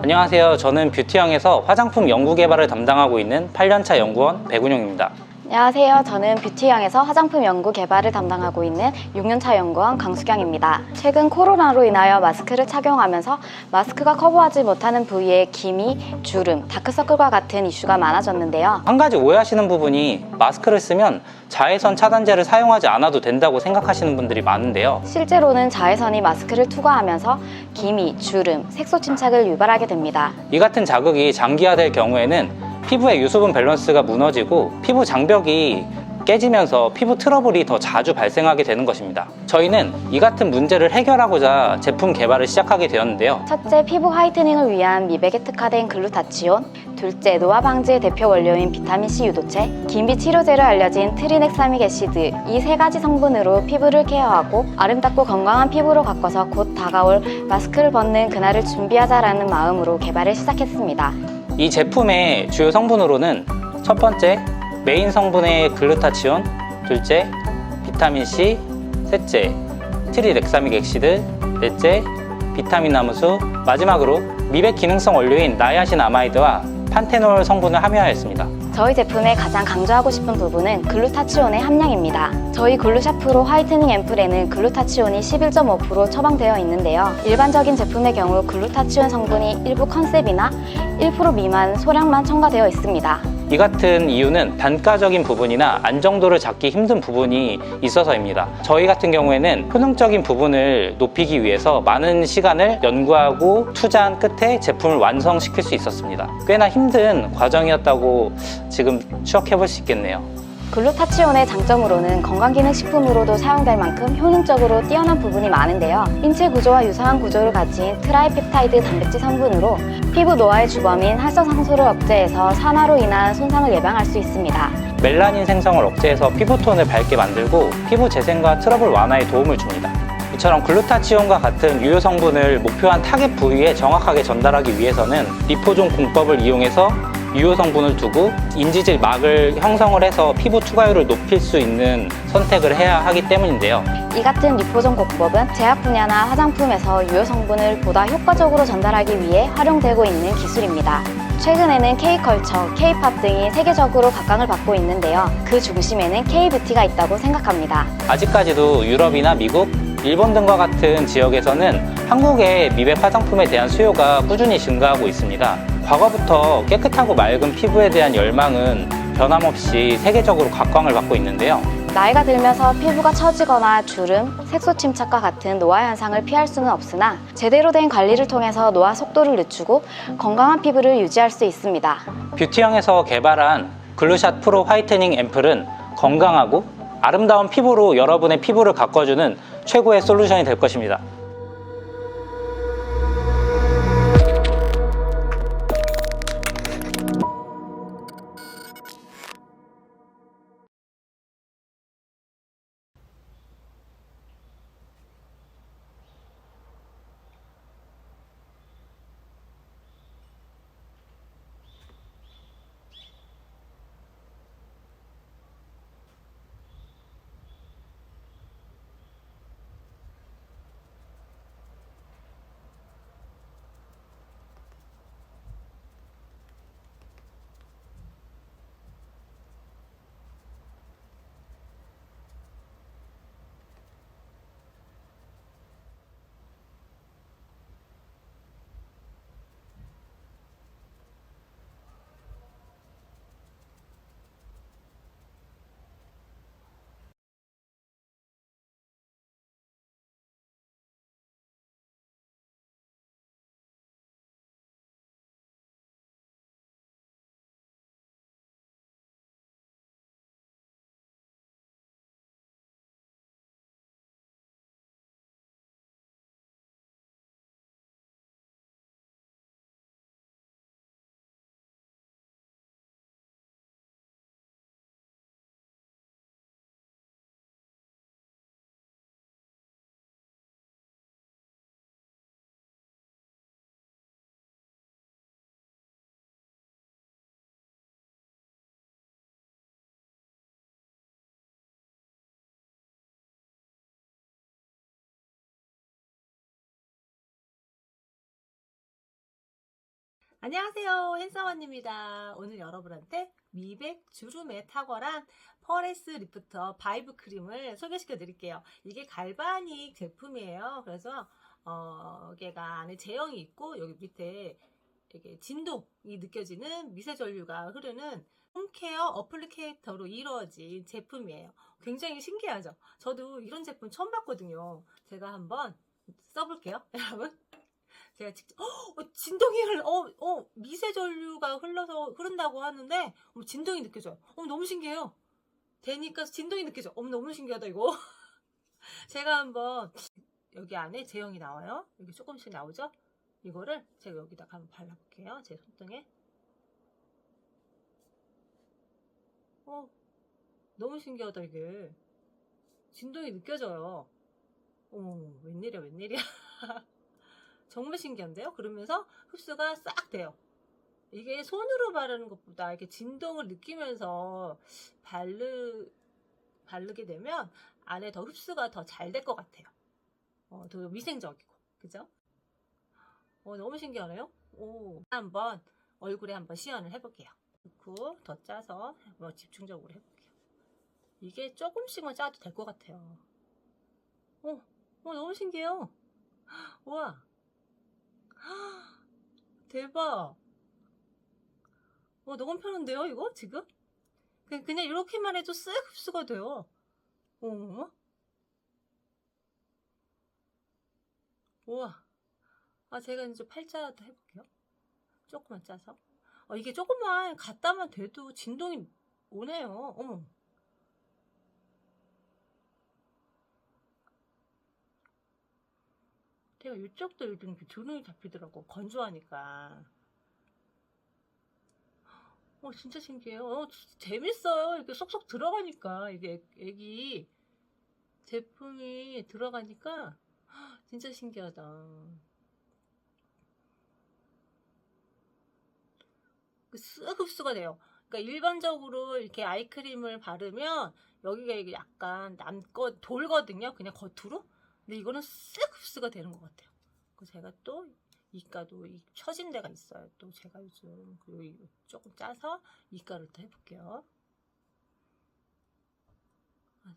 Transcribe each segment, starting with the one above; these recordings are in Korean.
안녕하세요. 저는 뷰티형에서 화장품 연구 개발을 담당하고 있는 8년차 연구원 백운용입니다. 안녕하세요. 저는 뷰티형에서 화장품 연구 개발을 담당하고 있는 6년차 연구원 강수경입니다. 최근 코로나로 인하여 마스크를 착용하면서 마스크가 커버하지 못하는 부위에 기미, 주름, 다크서클과 같은 이슈가 많아졌는데요. 한 가지 오해하시는 부분이 마스크를 쓰면 자외선 차단제를 사용하지 않아도 된다고 생각하시는 분들이 많은데요. 실제로는 자외선이 마스크를 투과하면서 기미, 주름, 색소 침착을 유발하게 됩니다. 이 같은 자극이 장기화될 경우에는 피부의 유수분 밸런스가 무너지고 피부 장벽이 깨지면서 피부 트러블이 더 자주 발생하게 되는 것입니다. 저희는 이 같은 문제를 해결하고자 제품 개발을 시작하게 되었는데요. 첫째, 피부 화이트닝을 위한 미백에 특화된 글루타치온. 둘째, 노화 방지의 대표 원료인 비타민C 유도체. 기미 치료제로 알려진 트리넥사믹 애시드. 이 세 가지 성분으로 피부를 케어하고 아름답고 건강한 피부로 가꿔서 곧 다가올 마스크를 벗는 그날을 준비하자라는 마음으로 개발을 시작했습니다. 이 제품의 주요 성분으로는 첫 번째, 메인 성분의 글루타치온, 둘째, 비타민C, 셋째, 트리넥사믹 액시드, 넷째, 비타민 나무수, 마지막으로 미백 기능성 원료인 나이아신아마이드와 판테놀 성분을 함유하였습니다. 저희 제품의 가장 강조하고 싶은 부분은 글루타치온의 함량입니다. 저희 글루샤프로 화이트닝 앰플에는 글루타치온이 11.5% 처방되어 있는데요. 일반적인 제품의 경우 글루타치온 성분이 일부 컨셉이나 1% 미만 소량만 첨가되어 있습니다. 이 같은 이유는 단가적인 부분이나 안정도를 잡기 힘든 부분이 있어서입니다. 저희 같은 경우에는 효능적인 부분을 높이기 위해서 많은 시간을 연구하고 투자한 끝에 제품을 완성시킬 수 있었습니다. 꽤나 힘든 과정이었다고 지금 추억해 볼 수 있겠네요. 글루타치온의 장점으로는 건강기능식품으로도 사용될 만큼 효능적으로 뛰어난 부분이 많은데요. 인체 구조와 유사한 구조를 가진 트라이펩타이드 단백질 성분으로 피부 노화의 주범인 활성산소를 억제해서 산화로 인한 손상을 예방할 수 있습니다. 멜라닌 생성을 억제해서 피부톤을 밝게 만들고 피부 재생과 트러블 완화에 도움을 줍니다. 이처럼 글루타치온과 같은 유효 성분을 목표한 타겟 부위에 정확하게 전달하기 위해서는 리포존 공법을 이용해서 유효 성분을 두고 인지질 막을 형성을 해서 피부 투과율을 높일 수 있는 선택을 해야 하기 때문인데요. 이 같은 리포존 공법은 제약 분야나 화장품에서 유효 성분을 보다 효과적으로 전달하기 위해 활용되고 있는 기술입니다. 최근에는 K컬처, K팝 등이 세계적으로 각광을 받고 있는데요. 그 중심에는 K뷰티가 있다고 생각합니다. 아직까지도 유럽이나 미국, 일본 등과 같은 지역에서는 한국의 미백 화장품에 대한 수요가 꾸준히 증가하고 있습니다. 과거부터 깨끗하고 맑은 피부에 대한 열망은 변함없이 세계적으로 각광을 받고 있는데요. 나이가 들면서 피부가 처지거나 주름, 색소 침착과 같은 노화 현상을 피할 수는 없으나 제대로 된 관리를 통해서 노화 속도를 늦추고 건강한 피부를 유지할 수 있습니다. 뷰티형에서 개발한 글루샷 프로 화이트닝 앰플은 건강하고 아름다운 피부로 여러분의 피부를 가꿔주는 최고의 솔루션이 될 것입니다. 안녕하세요, 핸섬언니입니다. 오늘 여러분한테 미백 주름에 탁월한 퍼레스 리프터 바이브 크림을 소개시켜 드릴게요. 이게 갈바닉 제품이에요. 그래서 여기가 안에 제형이 있고 여기 밑에 이게 진동이 느껴지는 미세 전류가 흐르는 홈케어 어플리케이터로 이루어진 제품이에요. 굉장히 신기하죠? 저도 이런 제품 처음 봤거든요. 제가 한번 써볼게요, 여러분. 제가 직접 진동이 미세 전류가 흐른다고 하는데 진동이 느껴져요. 너무 신기해요. 되니까 진동이 느껴져. 너무 신기하다 이거. 제가 한번 여기 안에 제형이 나와요. 여기 조금씩 나오죠? 이거를 제가 여기다가 한번 발라볼게요. 제 손등에. 너무 신기하다 이게. 진동이 느껴져요. 웬일이야 웬일이야. 정말 신기한데요? 그러면서 흡수가 싹 돼요. 이게 손으로 바르는 것보다 이렇게 진동을 느끼면서 바르게 되면 안에 더 흡수가 더 잘 될 것 같아요. 더 위생적이고. 그죠? 너무 신기하네요? 한번 얼굴에 한번 시연을 해볼게요. 그리고 더 짜서 집중적으로 해볼게요. 이게 조금씩만 짜도 될 것 같아요. 너무 신기해요. 우와. 대박. 너무 편한데요 이거 지금? 그냥 이렇게만 해도 쓱 흡수가 돼요. 우와. 제가 이제 팔자도 해볼게요. 조금만 짜서. 이게 조금만 갖다만 대도 진동이 오네요. 제가 이쪽도 요즘 주름이 잡히더라고. 건조하니까. 진짜 신기해요. 진짜 재밌어요. 이렇게 쏙쏙 들어가니까. 이게 애기 제품이 들어가니까 진짜 신기하다. 쓱 흡수가 돼요. 그러니까 일반적으로 이렇게 아이크림을 바르면 여기가 이게 약간 돌거든요. 그냥 겉으로. 근데 이거는 쓱 흡수가 되는 것 같아요. 제가 또 이가도 처진 데가 있어요. 또 제가 요즘 그리고 조금 짜서 이가를 또 해볼게요.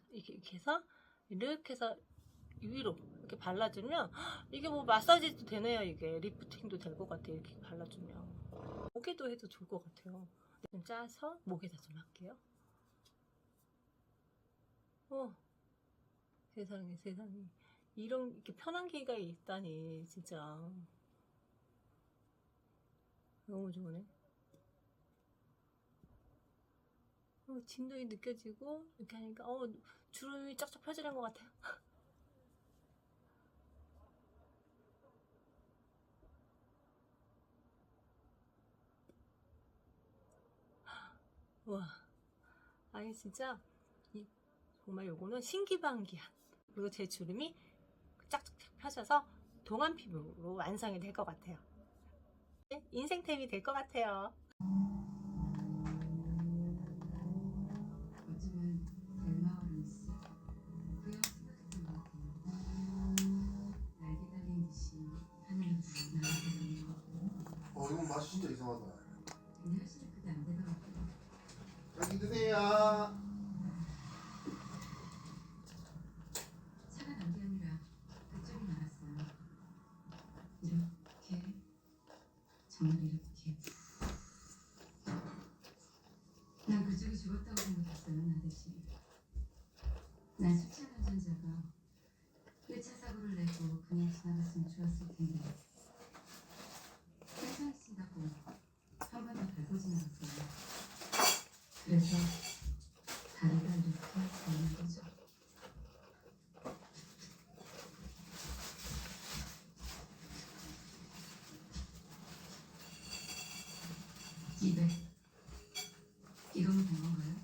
이렇게 해서 위로 이렇게 발라주면 이게 뭐 마사지도 되네요. 이게 리프팅도 될 것 같아요. 이렇게 발라주면 목에도 해도 좋을 것 같아요. 좀 짜서 목에다 좀 할게요. 세상에 이렇게 편한 기가 있다니 진짜 너무 좋으네. 진동이 느껴지고 이렇게 하니까 주름이 쫙쫙 펴지는 것 같아요. 와, 아니 진짜 정말 요거는 신기방기한. 그리고 제 주름이 쫙쫙 펴져서 동안 피부로 완성이 될 것 같아요. 인생템이 될 것 같아요. 요즘은 델마오렌스 그여 생각했던 것 같아요. 날개 달린 듯이 하늘을 날아다니는 거. 이건 맛이 진짜 이상하다. 근데 확실히 그게 안 되더라고요. 여기 드세요. 차가 난 게 아니라 그쪽이 많았어요. 이렇게 정말 이렇게 난 그쪽이 죽었다고 생각했어요. 나듯이 난 술 취한 운전자가 1차 사고를 내고 그냥 지나갔으면 좋았을 텐데 괜찮으신다고 한 번 더 밟고 지나갔어요. 그래서 다리가 이렇게 되는 거죠. 입에 이거면 된 건가요?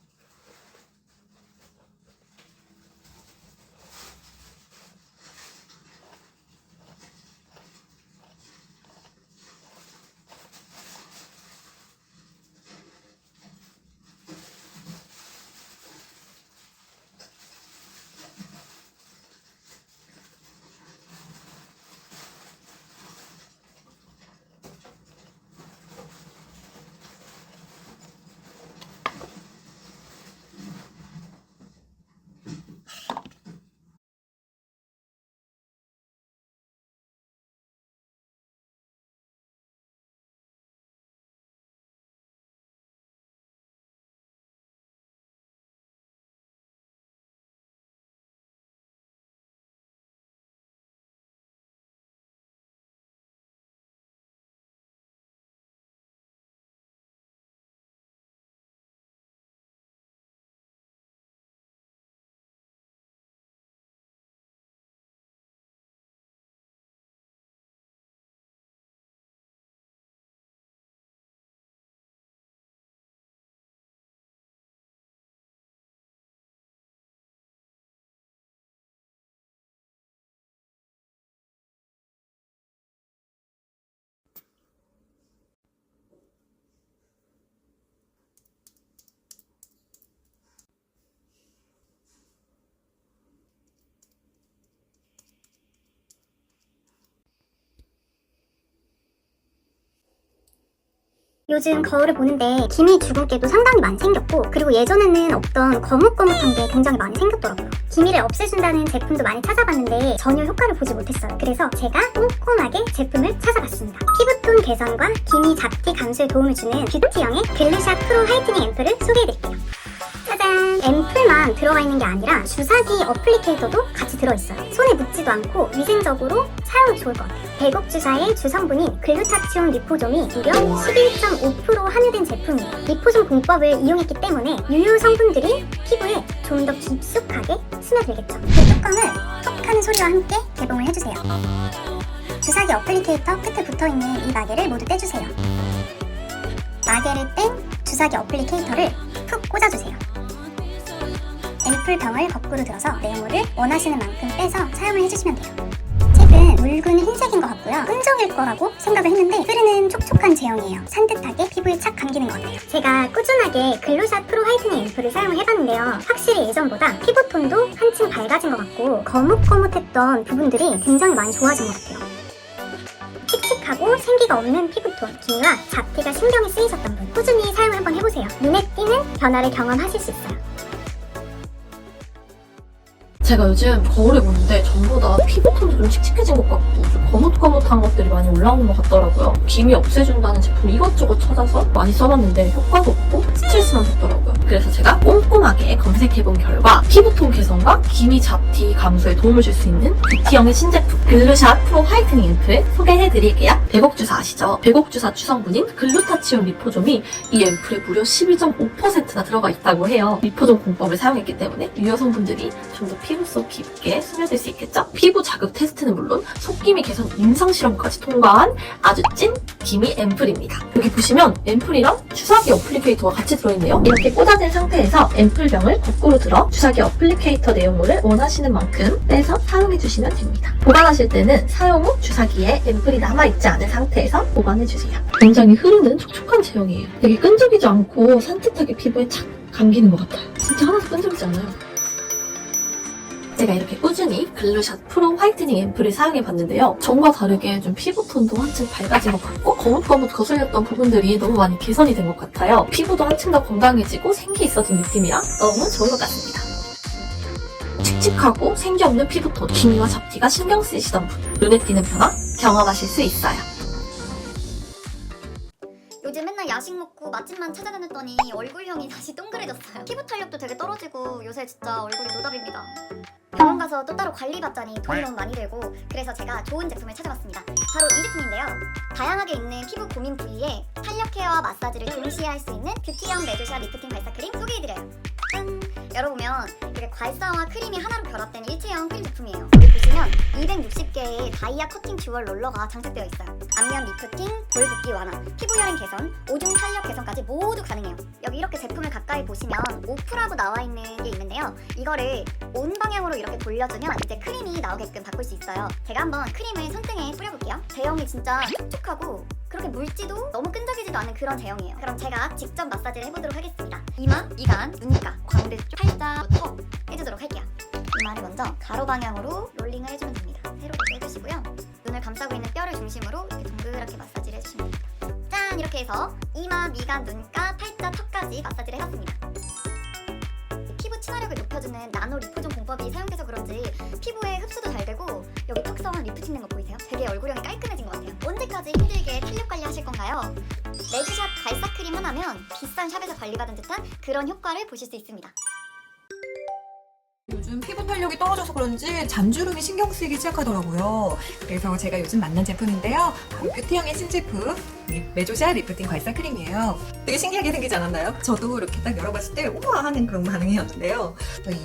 요즘 거울을 보는데 기미 주근깨도 상당히 많이 생겼고, 그리고 예전에는 없던 거뭇거뭇한 게 굉장히 많이 생겼더라고요. 기미를 없애준다는 제품도 많이 찾아봤는데 전혀 효과를 보지 못했어요. 그래서 제가 꼼꼼하게 제품을 찾아봤습니다. 피부톤 개선과 기미 잡티 감소에 도움을 주는 뷰티형의 글루샷 프로 화이트닝 앰플을 소개해드릴게요. 짜잔! 앰플만 들어가 있는 게 아니라 주사기 어플리케이터도 같이 들어있어요. 손에 묻지도 않고 위생적으로 사용이 좋을 것 같아요. 백옥 주사의 주성분인 글루타치온 리포솜이 무려 11.5% 함유된 제품이에요. 리포솜 공법을 이용했기 때문에 유효 성분들이 피부에 좀 더 깊숙하게 스며들겠죠. 그 뚜껑을 톡 하는 소리와 함께 개봉을 해주세요. 주사기 어플리케이터 끝에 붙어있는 이 마개를 모두 떼주세요. 마개를 뗀 주사기 어플리케이터를 푹 꽂아주세요. 앰플병을 거꾸로 들어서 내용물을 원하시는 만큼 빼서 사용을 해주시면 돼요. tip은 묽은 흰색인 것 같고요. 끈적일 거라고 생각을 했는데 흐르는 촉촉한 제형이에요. 산뜻하게 피부에 착 감기는 것 같아요. 제가 꾸준하게 글루샷 프로 화이트닝 앰플을 사용을 해봤는데요. 확실히 예전보다 피부톤도 한층 밝아진 것 같고 거뭇거뭇했던 부분들이 굉장히 많이 좋아진 것 같아요. 칙칙하고 생기가 없는 피부톤, 기미와 잡티가 신경이 쓰이셨던 분 꾸준히 사용을 한번 해보세요. 눈에 띄는 변화를 경험하실 수 있어요. 제가 요즘 거울을 보는데 전보다 피부톤도 좀 칙칙해진 것 같고 좀 거뭇거뭇한 것들이 많이 올라오는 것 같더라고요. 기미 없애준다는 제품 이것저것 찾아서 많이 써봤는데 효과도 없고 스트레스만 받더라고요. 그래서 제가 꼼꼼하게 검색해본 결과 피부톤 개선과 기미 잡티 감소에 도움을 줄 수 있는 뷰티형의 신제품 글루샷 프로 화이트닝 앰플 소개해드릴게요. 백옥주사 아시죠? 백옥주사 주성분인 글루타치온 리포솜이 이 앰플에 무려 12.5%나 들어가 있다고 해요. 리포솜 공법을 사용했기 때문에 유효 성분들이 좀 더 피부 속 깊게 스며들 수 있겠죠? 피부 자극 테스트는 물론 속기미 개선 임상 실험까지 통과한 아주 찐 기미 앰플입니다. 여기 보시면 앰플이랑 주사기 어플리케이터가 같이 들어있네요. 이렇게 꽂아진 상태에서 앰플병을 거꾸로 들어 주사기 어플리케이터 내용물을 원하시는 만큼 빼서 사용해주시면 됩니다. 보관하실 때는 사용 후 주사기에 앰플이 남아있지 않은 상태에서 보관해주세요. 굉장히 흐르는 촉촉한 제형이에요. 되게 끈적이지 않고 산뜻하게 피부에 착 감기는 것 같아요. 진짜 하나도 끈적이지 않아요. 제가 이렇게 꾸준히 글루샷 프로 화이트닝 앰플을 사용해봤는데요. 전과 다르게 좀 피부톤도 한층 밝아진 것 같고 거뭇거뭇 거슬렸던 부분들이 너무 많이 개선이 된 것 같아요. 피부도 한층 더 건강해지고 생기 있어진 느낌이라 너무 좋은 것 같습니다. 칙칙하고 생기 없는 피부톤, 기미와 잡티가 신경 쓰이시던 분, 눈에 띄는 변화 경험하실 수 있어요. 요즘 맨날 야식 먹고 맛집만 찾아다녔더니 얼굴형이 다시 동그래졌어요. 피부 탄력도 되게 떨어지고 요새 진짜 얼굴이 노답입니다. 병원 가서 또 따로 관리받자니 돈이 너무 많이 들고, 그래서 제가 좋은 제품을 찾아봤습니다. 바로 이 제품인데요. 다양하게 있는 피부 고민 부위에 탄력 케어와 마사지를 동시에 할 수 있는 뷰티형 매드샷 리프팅 발사 크림 소개해드려요. 짠! 열어보면 이렇게 괄사와 크림이 하나로 결합된 일체형 크림 제품이에요. 여기 보시면 260개의 다이아 커팅 듀얼 롤러가 장착되어 있어요. 안면 리프팅, 볼 붓기 완화, 피부 혈행 개선, 오줌 탄력 개선까지 모두 가능해요. 여기 이렇게 제품을 가까이 보시면 오프라고 나와 있는 게 있는데요. 이거를 온 방향으로 이렇게 돌려주면 이제 크림이 나오게끔 바꿀 수 있어요. 제가 한번 크림을 손등에 뿌려볼게요. 제형이 진짜 촉촉하고 그렇게 묽지도 너무 끈적이지도 않은 그런 제형이에요. 그럼 제가 직접 마사지를 해보도록 하겠습니다. 이마, 미간, 눈가, 광대 쪽, 팔자, 턱 해주도록 할게요. 이마를 먼저 가로 방향으로 롤링을 해주면 됩니다. 세로로 해주시고요. 눈을 감싸고 있는 뼈를 중심으로 이렇게 동그랗게 마사지를 해주시면 됩니다. 짠! 이렇게 해서 이마, 미간, 눈가, 팔자, 턱까지 마사지를 해봤습니다. 피부 친화력을 높여주는 나노 리포존 공법이 사용돼서 그런지 피부에 흡수도 잘 되고 여기 턱선 리프팅된 거 보이세요? 되게 얼굴형이 깔끔해진 것 같아요. 언제까지 힘들게 탄력 관리하실 건가요? 매드샷 발사 크림 하나면 비싼 샵에서 관리받은 듯한 그런 효과를 보실 수 있습니다. 요즘 피부 탄력이 떨어져서 그런지 잔주름이 신경 쓰이기 시작하더라고요. 그래서 제가 요즘 만난 제품인데요. 바로 뷰티형의 신제품 매조샷 리프팅 괄사 크림이에요. 되게 신기하게 생기지 않았나요? 저도 이렇게 딱 열어봤을 때 우와 하는 그런 반응이었는데요.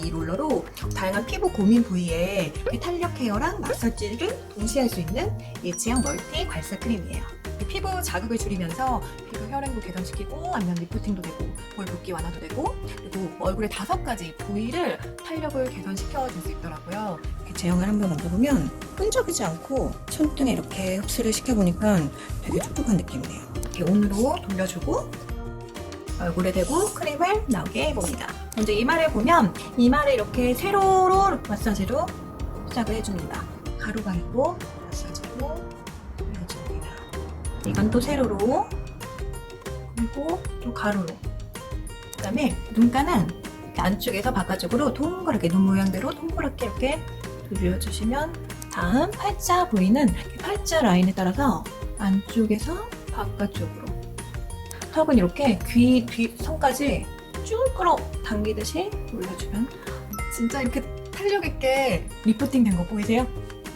이 롤러로 다양한 피부 고민 부위에 탄력 케어랑 마사지를 동시에 할 수 있는 일체형 멀티 괄사 크림이에요. 피부 자극을 줄이면서 피부 혈행도 개선시키고 안면 리프팅도 되고 볼 붓기 완화도 되고, 그리고 얼굴의 5가지 부위를 탄력을 개선시켜줄 수 있더라고요. 이렇게 제형을 한번 만져보면 끈적이지 않고 손등에 이렇게 흡수를 시켜보니까 되게 촉촉한 느낌이에요. 이렇게 온으로 돌려주고 얼굴에 대고 크림을 나오게 해봅니다. 먼저 이마를 보면 이마를 이렇게 세로로 마사지로 시작을 해줍니다. 가로 방향으로 마사지로 해줍니다. 이건 또 세로로 그리고 또 가로로. 그다음에 눈가는 이렇게 안쪽에서 바깥쪽으로 동그랗게 눈 모양대로 동그랗게 이렇게 돌려주시면 다음 팔자 보이는 팔자 라인에 따라서 안쪽에서 바깥쪽으로 턱은 이렇게 귀 뒤선까지 쭉 끌어 당기듯이 올려주면 진짜 이렇게 탄력 있게 리프팅 된 거 보이세요?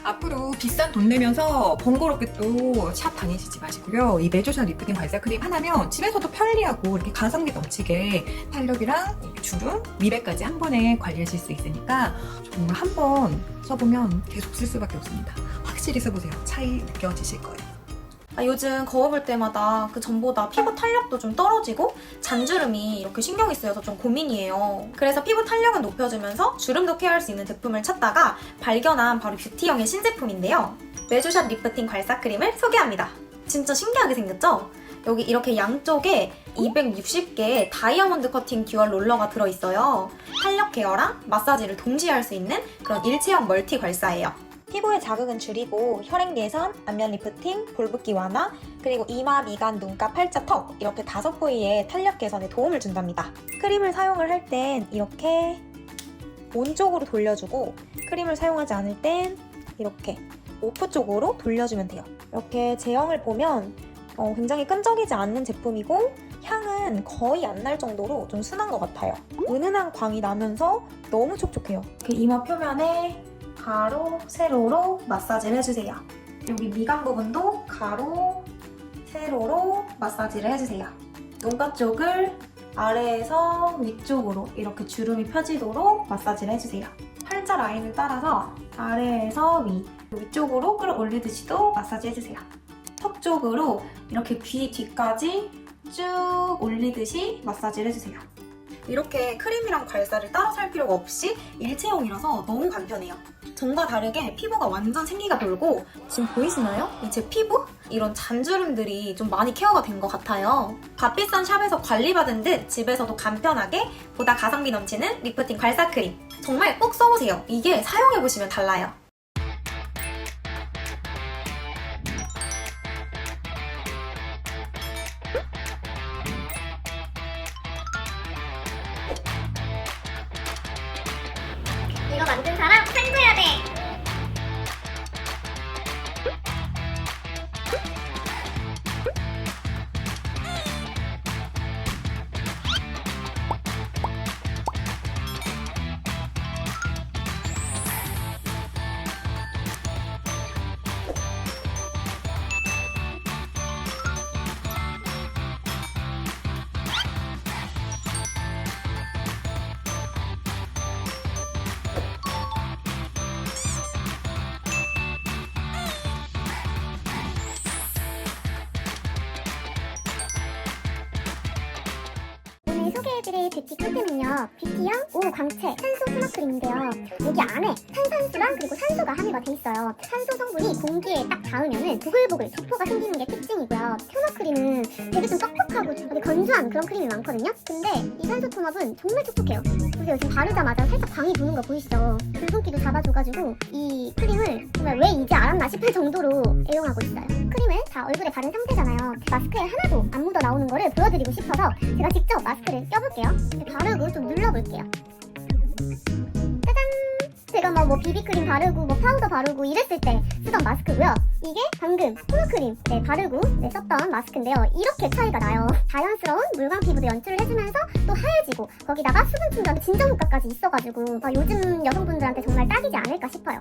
앞으로 비싼 돈 내면서 번거롭게 또 샵 다니시지 마시고요. 이 메조샵 리프팅 발사 크림 하나면 집에서도 편리하고 이렇게 가성비 넘치게 탄력이랑 주름, 미백까지 한 번에 관리하실 수 있으니까 정말 한 번 써보면 계속 쓸 수밖에 없습니다. 확실히 써보세요. 차이 느껴지실 거예요. 요즘 거울 볼 때마다 그 전보다 피부 탄력도 좀 떨어지고 잔주름이 이렇게 신경이 쓰여서 좀 고민이에요. 그래서 피부 탄력은 높여주면서 주름도 케어할 수 있는 제품을 찾다가 발견한 바로 뷰티형의 신제품인데요. 메조샵 리프팅 괄사크림을 소개합니다. 진짜 신기하게 생겼죠? 여기 이렇게 양쪽에 260개의 다이아몬드 커팅 듀얼 롤러가 들어있어요. 탄력 케어랑 마사지를 동시에 할 수 있는 그런 일체형 멀티 괄사예요. 피부의 자극은 줄이고 혈행 개선, 안면 리프팅, 볼붓기 완화, 그리고 이마, 미간, 눈가, 팔자, 턱 이렇게 5부위의 탄력 개선에 도움을 준답니다. 크림을 사용을 할 땐 이렇게 온쪽으로 돌려주고 크림을 사용하지 않을 땐 이렇게 오프 쪽으로 돌려주면 돼요. 이렇게 제형을 보면 굉장히 끈적이지 않는 제품이고 향은 거의 안 날 정도로 좀 순한 것 같아요. 은은한 광이 나면서 너무 촉촉해요. 그 이마 표면에 가로, 세로로 마사지를 해주세요. 여기 미간 부분도 가로, 세로로 마사지를 해주세요. 눈가 쪽을 아래에서 위쪽으로 이렇게 주름이 펴지도록 마사지를 해주세요. 팔자 라인을 따라서 아래에서 위쪽으로 끌어올리듯이도 마사지 해주세요. 턱 쪽으로 이렇게 귀 뒤까지 쭉 올리듯이 마사지를 해주세요. 이렇게 크림이랑 괄사를 따로 살 필요가 없이 일체형이라서 너무 간편해요. 전과 다르게 피부가 완전 생기가 돌고 지금 보이시나요? 제 피부? 이런 잔주름들이 좀 많이 케어가 된 것 같아요. 값비싼 샵에서 관리받은 듯 집에서도 간편하게 보다 가성비 넘치는 리프팅 괄사 크림. 정말 꼭 써보세요. 이게 사용해보시면 달라요. 이거 만든 사람 상주해야 돼. 오늘 소개해드릴 뷰티 꿀템은요, 뷰티형 오 광채 산소 토너 크림인데요. 여기 안에 탄산수랑 그리고 산소가 함유가 돼 있어요. 산소 성분이 공기에 딱 닿으면은 보글보글 적포가 생기는 게 특징이고요. 토너 크림은 되게 좀 뻑뻑하고 되게 건조한 그런 크림이 많거든요. 근데 이 산소 톤업은 정말 촉촉해요. 보세요, 지금 바르자마자 살짝 광이 도는 거 보이시죠? 붉은기도 잡아줘가지고 이 크림을 정말 왜 이제 알았나 싶을 정도로 애용하고 있어요. 크림을 다 얼굴에 바른 상태잖아요. 마스크에 하나도 안 묻어 나오는 거를 보여드리고 싶어서 제가 직접 마스크를 껴볼게요. 바르고 좀 눌러볼게요. 짜잔! 제가 뭐 비비크림 바르고 뭐 파우더 바르고 이랬을 때 쓰던 마스크고요. 이게 방금 토너 크림 바르고 썼던 마스크인데요. 이렇게 차이가 나요. 자연스러운 물광 피부도 연출을 해주면서 또 하얘지고 거기다가 수분 충전 진정 효과까지 있어가지고 요즘 여성분들한테 정말 딱이지 않을까 싶어요.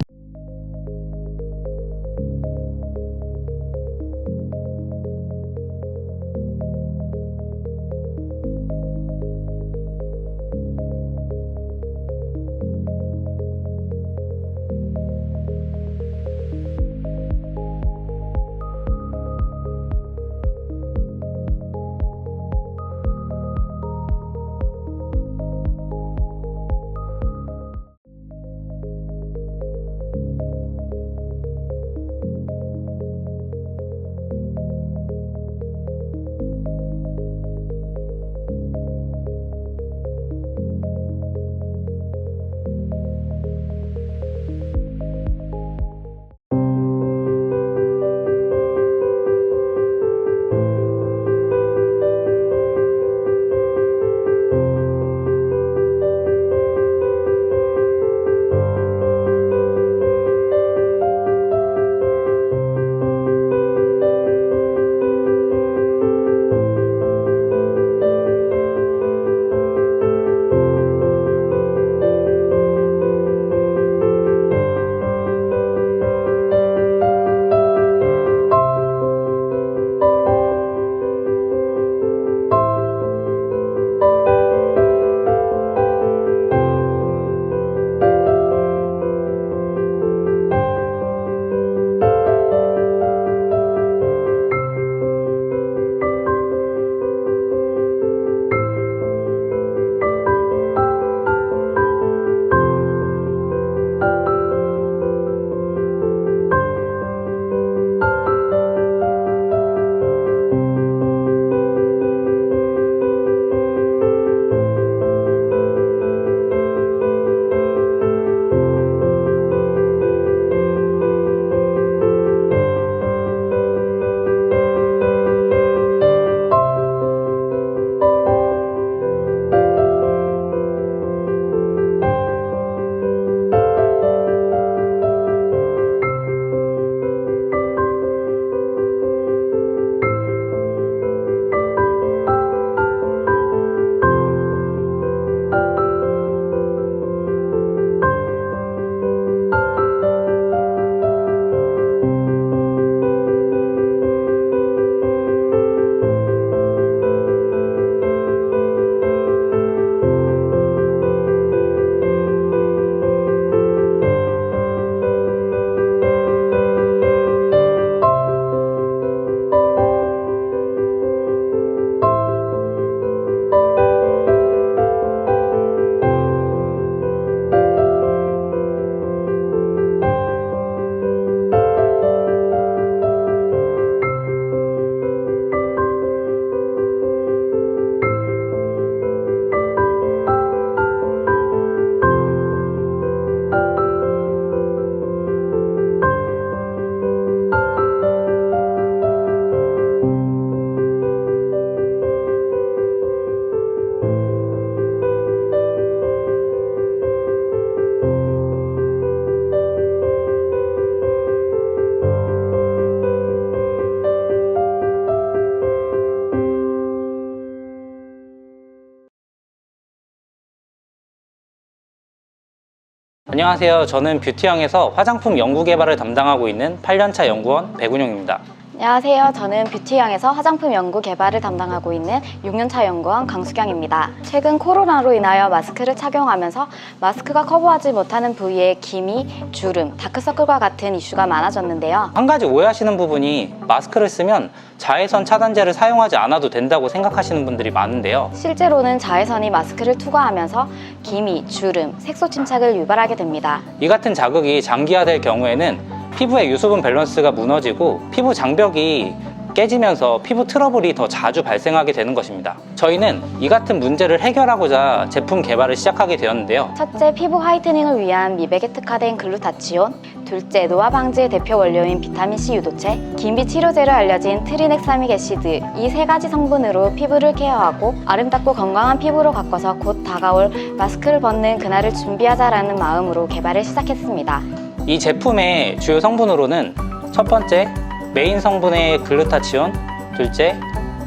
안녕하세요. 저는 뷰티형에서 화장품 연구 개발을 담당하고 있는 8년차 연구원 백운용입니다. 안녕하세요. 저는 뷰티형에서 화장품 연구 개발을 담당하고 있는 6년차 연구원 강수경입니다. 최근 코로나로 인하여 마스크를 착용하면서 마스크가 커버하지 못하는 부위에 기미, 주름, 다크서클과 같은 이슈가 많아졌는데요. 한 가지 오해하시는 부분이 마스크를 쓰면 자외선 차단제를 사용하지 않아도 된다고 생각하시는 분들이 많은데요. 실제로는 자외선이 마스크를 투과하면서 기미, 주름, 색소 침착을 유발하게 됩니다. 이 같은 자극이 장기화될 경우에는 피부의 유수분 밸런스가 무너지고 피부 장벽이 깨지면서 피부 트러블이 더 자주 발생하게 되는 것입니다. 저희는 이 같은 문제를 해결하고자 제품 개발을 시작하게 되었는데요. 첫째, 피부 화이트닝을 위한 미백에 특화된 글루타치온. 둘째, 노화 방지의 대표 원료인 비타민C 유도체. 기미 치료제로 알려진 트리넥사믹 애시드. 이 세 가지 성분으로 피부를 케어하고 아름답고 건강한 피부로 가꿔서 곧 다가올 마스크를 벗는 그날을 준비하자라는 마음으로 개발을 시작했습니다. 이 제품의 주요 성분으로는 첫 번째, 메인 성분의 글루타치온, 둘째,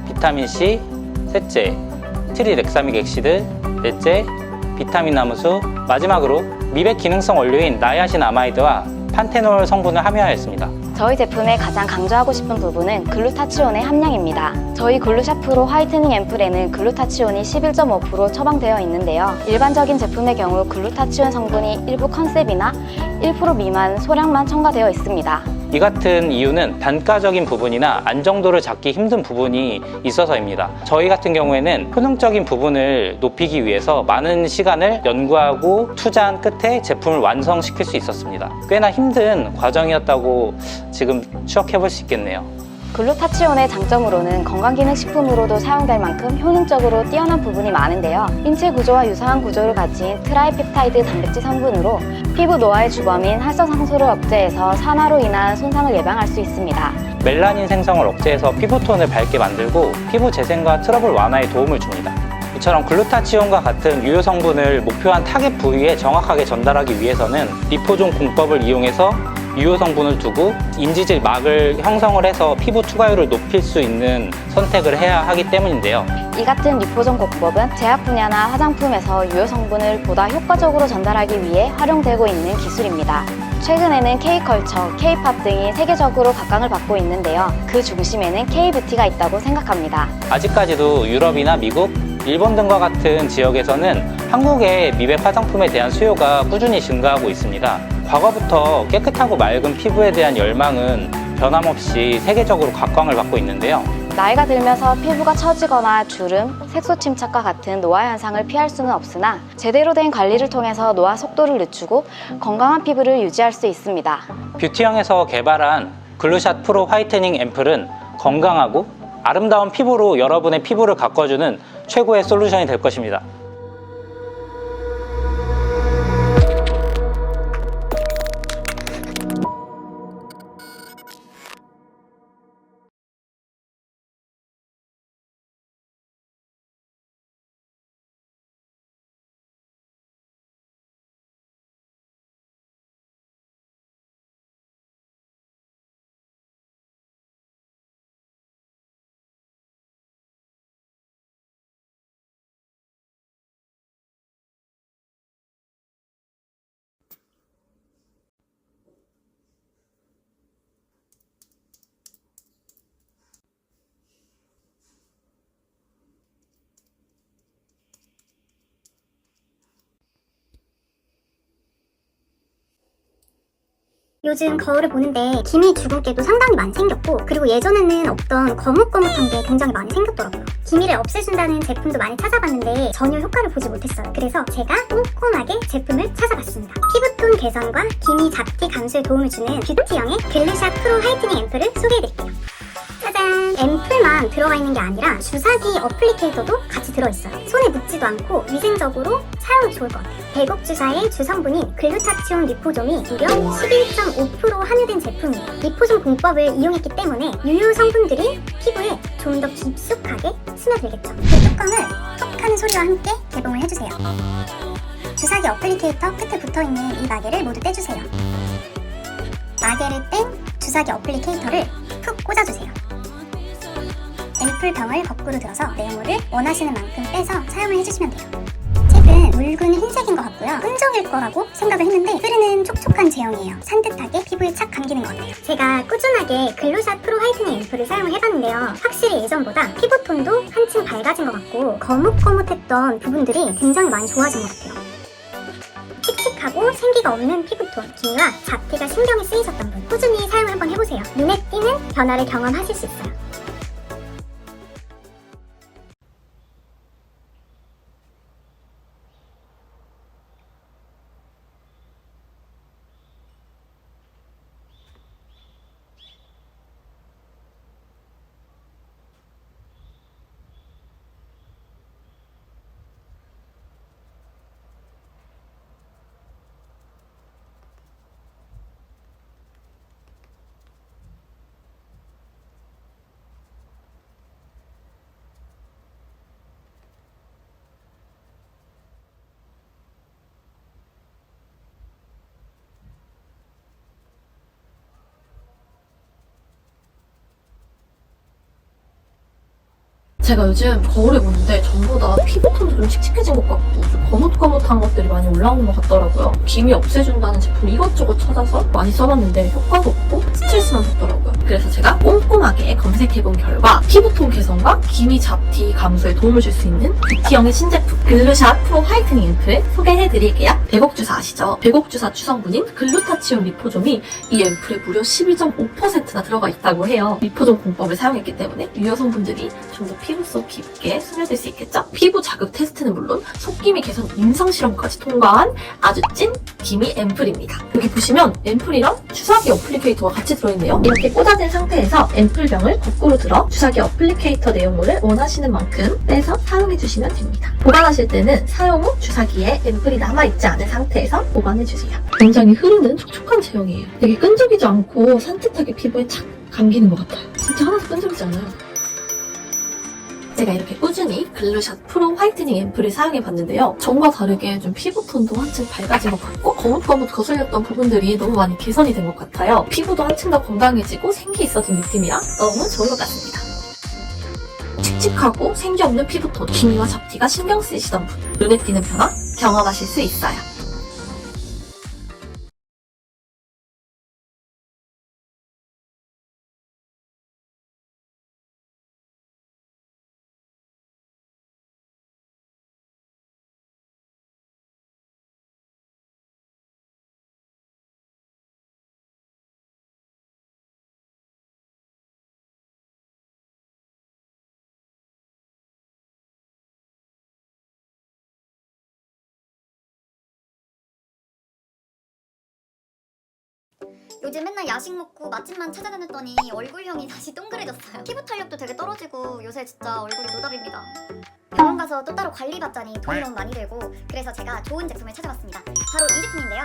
비타민C, 셋째, 트리넥사믹 액시드, 넷째, 비타민 나무수, 마지막으로 미백 기능성 원료인 나이아신아마이드와 판테놀 성분을 함유하였습니다. 저희 제품의 가장 강조하고 싶은 부분은 글루타치온의 함량입니다. 저희 글루샤프로 화이트닝 앰플에는 글루타치온이 11.5% 처방되어 있는데요. 일반적인 제품의 경우 글루타치온 성분이 일부 컨셉이나 1% 미만 소량만 첨가되어 있습니다. 이 같은 이유는 단가적인 부분이나 안정도를 잡기 힘든 부분이 있어서입니다. 저희 같은 경우에는 효능적인 부분을 높이기 위해서 많은 시간을 연구하고 투자한 끝에 제품을 완성시킬 수 있었습니다. 꽤나 힘든 과정이었다고 지금 추억해 볼 수 있겠네요. 글루타치온의 장점으로는 건강기능식품으로도 사용될 만큼 효능적으로 뛰어난 부분이 많은데요. 인체 구조와 유사한 구조를 가진 트라이펩타이드 단백질 성분으로 피부 노화의 주범인 활성산소를 억제해서 산화로 인한 손상을 예방할 수 있습니다. 멜라닌 생성을 억제해서 피부톤을 밝게 만들고 피부 재생과 트러블 완화에 도움을 줍니다. 이처럼 글루타치온과 같은 유효 성분을 목표한 타겟 부위에 정확하게 전달하기 위해서는 리포존 공법을 이용해서 유효 성분을 두고 인지질 막을 형성을 해서 피부 투과율을 높일 수 있는 선택을 해야 하기 때문인데요. 이 같은 리포존 공법은 제약 분야나 화장품에서 유효 성분을 보다 효과적으로 전달하기 위해 활용되고 있는 기술입니다. 최근에는 K컬처, K팝 등이 세계적으로 각광을 받고 있는데요. 그 중심에는 K뷰티가 있다고 생각합니다. 아직까지도 유럽이나 미국, 일본 등과 같은 지역에서는 한국의 미백 화장품에 대한 수요가 꾸준히 증가하고 있습니다. 과거부터 깨끗하고 맑은 피부에 대한 열망은 변함없이 세계적으로 각광을 받고 있는데요. 나이가 들면서 피부가 처지거나 주름, 색소 침착과 같은 노화 현상을 피할 수는 없으나 제대로 된 관리를 통해서 노화 속도를 늦추고 건강한 피부를 유지할 수 있습니다. 뷰티형에서 개발한 글루샷 프로 화이트닝 앰플은 건강하고 아름다운 피부로 여러분의 피부를 가꿔주는 최고의 솔루션이 될 것입니다. 요즘 거울을 보는데 기미 주근깨도 상당히 많이 생겼고, 그리고 예전에는 없던 거뭇거뭇한 게 굉장히 많이 생겼더라고요. 기미를 없애준다는 제품도 많이 찾아봤는데 전혀 효과를 보지 못했어요. 그래서 제가 꼼꼼하게 제품을 찾아봤습니다. 피부톤 개선과 기미 잡티 감소에 도움을 주는 뷰티형의 글루샷 프로 화이트닝 앰플을 소개해드릴게요. 짜잔! 앰플만 들어가 있는 게 아니라 주사기 어플리케이터도 같이 들어있어요. 손에 묻지도 않고 위생적으로 사용이 좋을 것 같아요. 백옥 주사의 주성분인 글루타치온 리포솜이 무려 11.5% 함유된 제품이에요. 리포솜 공법을 이용했기 때문에 유효 성분들이 피부에 좀 더 깊숙하게 스며들겠죠. 그 뚜껑을 톡 하는 소리와 함께 개봉을 해주세요. 주사기 어플리케이터 끝에 붙어있는 이 마개를 모두 떼주세요. 마개를 뗀 주사기 어플리케이터를 푹 꽂아주세요. 앰플 병을 거꾸로 들어서 내용물을 원하시는 만큼 빼서 사용을 해주시면 돼요. 팁은 묽은 흰색인 것 같고요. 끈적일 거라고 생각을 했는데 흐르는 촉촉한 제형이에요. 산뜻하게 피부에 착 감기는 것 같아요. 제가 꾸준하게 글로샷 프로 화이트닝 앰플을 사용을 해봤는데요. 확실히 예전보다 피부톤도 한층 밝아진 것 같고 거뭇거뭇했던 부분들이 굉장히 많이 좋아진 것 같아요. 칙칙하고 생기가 없는 피부톤, 기미와 잡티가 신경이 쓰이셨던 분 꾸준히 사용을 한번 해보세요. 눈에 띄는 변화를 경험하실 수 있어요. 제가 요즘 거울을 보는데 전보다 피부톤도 좀 칙칙해진 것 같고 좀 거뭇거뭇한 것들이 많이 올라오는 것 같더라고요. 기미 없애준다는 제품 이것저것 찾아서 많이 써봤는데 효과도 없고 스트레스만 받더라고요. 그래서 제가 꼼꼼하게 검색해본 결과 피부톤 개선과 기미 잡티 감소에 도움을 줄 수 있는 뷰티형의 신제품 글루샷 프로 화이트닝 앰플 소개해드릴게요. 백옥주사 아시죠? 백옥주사 추성분인 글루타치온 리포좀이 이 앰플에 무려 12.5%나 들어가 있다고 해요. 리포좀 공법을 사용했기 때문에 유효 성분들이 좀 더 피부 속 깊게 스며들 수 있겠죠? 피부 자극 테스트는 물론 속기미 개선 임상 실험까지 통과한 아주 찐 기미 앰플입니다. 여기 보시면 앰플이랑 주사기 어플리케이터가 같이 들어있네요. 이렇게 꽂아진 상태에서 앰플병을 거꾸로 들어 주사기 어플리케이터 내용물을 원하시는 만큼 빼서 사용해주시면 됩니다. 보관하실 때는 사용 후 주사기에 앰플이 남아있지 않은 상태에서 보관해주세요. 굉장히 흐르는 촉촉한 제형이에요. 되게 끈적이지 않고 산뜻하게 피부에 착 감기는 것 같아요. 진짜 하나도 끈적이지 않아요. 제가 이렇게 꾸준히 글루샷 프로 화이트닝 앰플을 사용해봤는데요. 전과 다르게 좀 피부톤도 한층 밝아진 것 같고 거뭇거뭇 거슬렸던 부분들이 너무 많이 개선이 된 것 같아요. 피부도 한층 더 건강해지고 생기 있어진 느낌이라 너무 좋은 것 같습니다. 칙칙하고 생기 없는 피부톤, 기미와 잡티가 신경 쓰이시던 분, 눈에 띄는 변화 경험하실 수 있어요. 요즘 맨날 야식 먹고 맛집만 찾아다녔더니 얼굴형이 다시 동그래졌어요. 피부 탄력도 되게 떨어지고 요새 진짜 얼굴이 노답입니다. 병원 가서 또 따로 관리받자니 돈이 너무 많이 들고 그래서 제가 좋은 제품을 찾아봤습니다. 바로 이 제품인데요.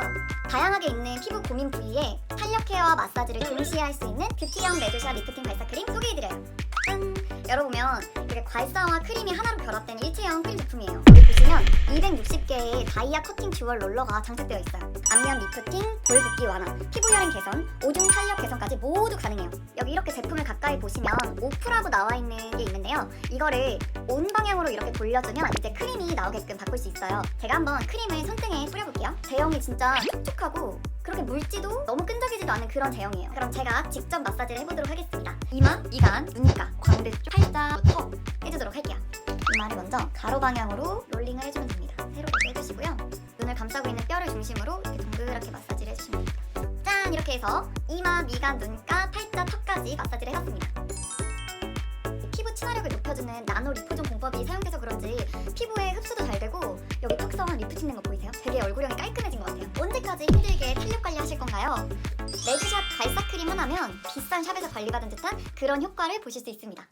다양하게 있는 피부 고민 부위에 탄력 케어와 마사지를 동시에 할 수 있는 뷰티형 메조샤 리프팅 발사 크림 소개해드려요. 짠! 열어보면 이렇게 괄사와 크림이 하나로 결합된 일체형 크림 제품이에요. 여기 보시면 260개의 다이아 커팅 듀얼 롤러가 장착되어 있어요. 안면 리프팅, 볼 붓기 완화, 피부 혈행 개선, 오중 탄력 개선까지 모두 가능해요. 여기 이렇게 제품을 가까이 보시면 오프라고 나와 있는 게 있는데요. 이거를 온 방향으로 이렇게 돌려주면 이제 크림이 나오게끔 바꿀 수 있어요. 제가 한번 크림을 손등에 뿌려볼게요. 제형이 진짜 촉촉하고 그렇게 묽지도 너무 끈적이지도 않은 그런 제형이에요. 그럼 제가 직접 마사지를 해보도록 하겠습니다. 이마, 미간, 눈가, 광대 쪽, 팔자, 턱 해주도록 할게요. 이마를 먼저 가로 방향으로 롤링을 해주면 됩니다. 세로로 해주시고요. 눈을 감싸고 있는 뼈를 중심으로 이렇게 동그랗게 마사지를 해주시면 됩니다. 짠! 이렇게 해서 이마, 미간, 눈가, 팔자, 턱까지 마사지를 해봤습니다. 피부 친화력을 높여주는 나노 리포존 공법이 사용돼서 그런지 피부에 흡수도 잘 되고 여기 턱선 리프팅 된 거 보이세요? 되게 얼굴형이 깔끔해진 것 같아요. 언제까지 힘들게 탄력 관리하실 건가요? 레드샷 발사 크림 하나면 비싼 샵에서 관리받은 듯한 그런 효과를 보실 수 있습니다.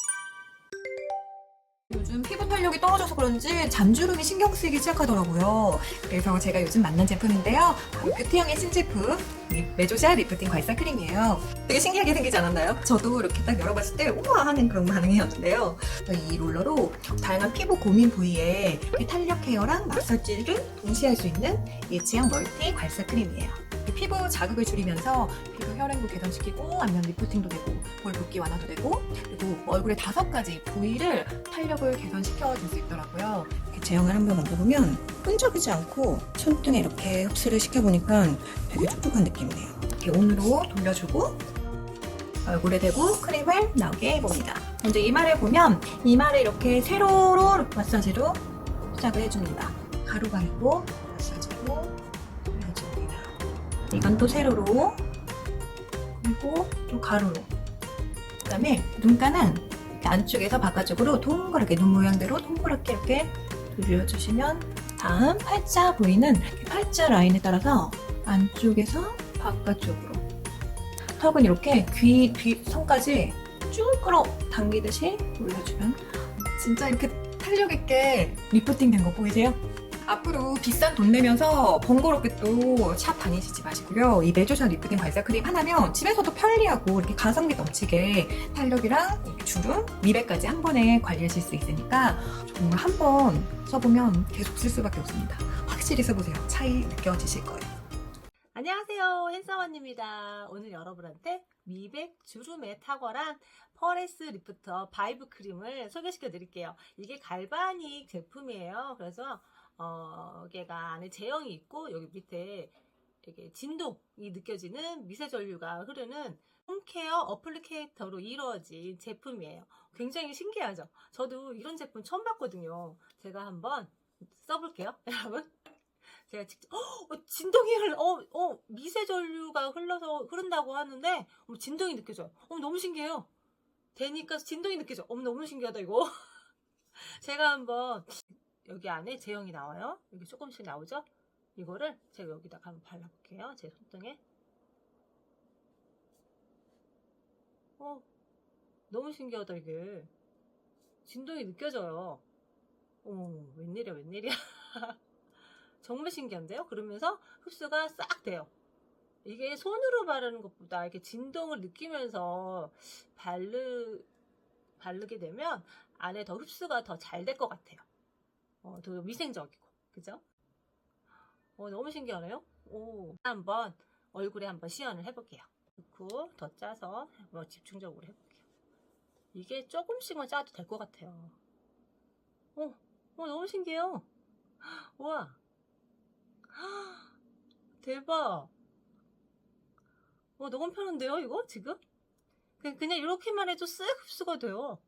요즘 피부 탄력이 떨어져서 그런지 잔주름이 신경 쓰이기 시작하더라고요. 그래서 제가 요즘 만난 제품인데요. 바로 뷰티형의 신제품 메조샤 리프팅 괄사 크림이에요. 되게 신기하게 생기지 않았나요? 저도 이렇게 딱 열어봤을 때 우와 하는 그런 반응이었는데요. 이 롤러로 다양한 피부 고민 부위에 탄력 케어랑 마사지를 동시에 할 수 있는 일체형 멀티 괄사 크림이에요. 피부 자극을 줄이면서 피부 혈행도 개선시키고 안면 리프팅도 되고 볼 붓기 완화도 되고 그리고 얼굴의 5가지 부위를 탄력을 개선시켜줄 수 있더라고요. 이렇게 제형을 한번 만져보면 끈적이지 않고 손등에 이렇게 흡수를 시켜보니까 되게 촉촉한 느낌이네요. 이렇게 온으로 돌려주고 얼굴에 대고 크림을 나오게 해봅니다. 먼저 이마를 보면 이마를 이렇게 세로로 마사지로 시작을 해줍니다. 가로가르고 마사지로 해줍니다. 이건 또 세로로 그리고 또 가로로. 그 다음에 눈가는 이렇게 안쪽에서 바깥쪽으로 동그랗게 눈 모양대로 동그랗게 이렇게 돌려주시면 다음 팔자 부위는 팔자 라인에 따라서 안쪽에서 바깥쪽으로 턱은 이렇게 귀 뒤선까지 쭉 끌어 당기듯이 올려주면 진짜 이렇게 탄력 있게 리프팅 된 거 보이세요? 앞으로 비싼 돈 내면서 번거롭게 또 샵 다니시지 마시고요. 이 메조샤 리프팅 발사 크림 하나면 집에서도 편리하고 이렇게 가성비 넘치게 탄력이랑 주름, 미백까지 한 번에 관리하실 수 있으니까 정말 한 번 써보면 계속 쓸 수밖에 없습니다. 확실히 써보세요. 차이 느껴지실 거예요. 안녕하세요, 헨사원입니다. 오늘 여러분한테 미백 주름에 탁월한 퍼레스 리프터 바이브 크림을 소개시켜 드릴게요. 이게 갈바닉 제품이에요. 그래서 얘가 안에 제형이 있고 여기 밑에 이렇게 진동이 느껴지는 미세 전류가 흐르는 홈케어 어플리케이터로 이루어진 제품이에요. 굉장히 신기하죠? 저도 이런 제품 처음 봤거든요. 제가 한번 써볼게요, 여러분. 제가 직접 진동이 미세 전류가 흐른다고 하는데 진동이 느껴져요. 너무 신기해요. 되니까 진동이 느껴져. 너무 신기하다 이거. 제가 한번 여기 안에 제형이 나와요. 여기 조금씩 나오죠? 이거를 제가 여기다가 한번 발라볼게요. 제 손등에. 너무 신기하다 이게. 진동이 느껴져요. 웬일이야 웬일이야. 정말 신기한데요? 그러면서 흡수가 싹 돼요. 이게 손으로 바르는 것보다 이렇게 진동을 느끼면서 바르게 되면 안에 더 흡수가 더 잘 될 것 같아요. 더 위생적이고, 그죠? 너무 신기하네요? 한번 얼굴에 한번 시연을 해볼게요. 그리고 더 짜서 집중적으로 해볼게요. 이게 조금씩만 짜도 될 것 같아요. 너무 신기해요. 우와. 대박. 너무 편한데요 이거 지금? 그냥 이렇게만 해도 쓱 흡수가 돼요.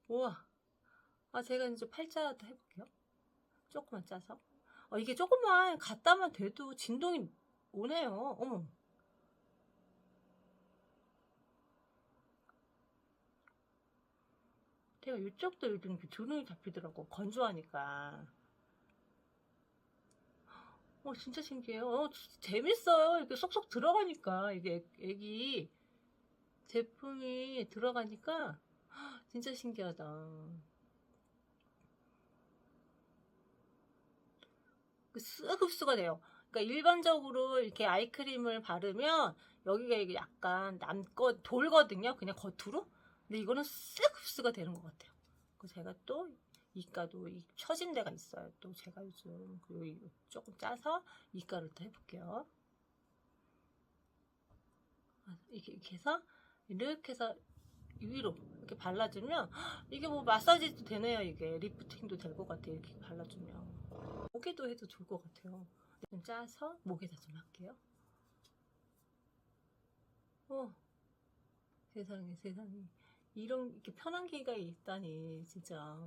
우와. 제가 이제 팔자도 해볼게요. 조금만 짜서. 이게 조금만 갖다만 돼도 진동이 오네요. 어머. 제가 이쪽도 요즘 주름이 잡히더라고. 건조하니까. 진짜 신기해요. 재밌어요. 이렇게 쏙쏙 들어가니까. 이게 애기 제품이 들어가니까 진짜 신기하다. 쓱 흡수가 돼요. 그러니까 일반적으로 이렇게 아이크림을 바르면 여기가 이게 약간 돌거든요. 그냥 겉으로. 근데 이거는 쓱 흡수가 되는 것 같아요. 제가 또 이가도 처진 데가 있어요. 또 제가 요즘 그리고 조금 짜서 이가를 또 해볼게요. 이렇게 해서 위로 이렇게 발라주면 이게 뭐 마사지도 되네요. 이게 리프팅도 될 것 같아요. 이렇게 발라주면 목에도 해도 좋을 것 같아요. 좀 짜서 목에다 좀 할게요. 세상에. 이렇게 편한 기가 있다니 진짜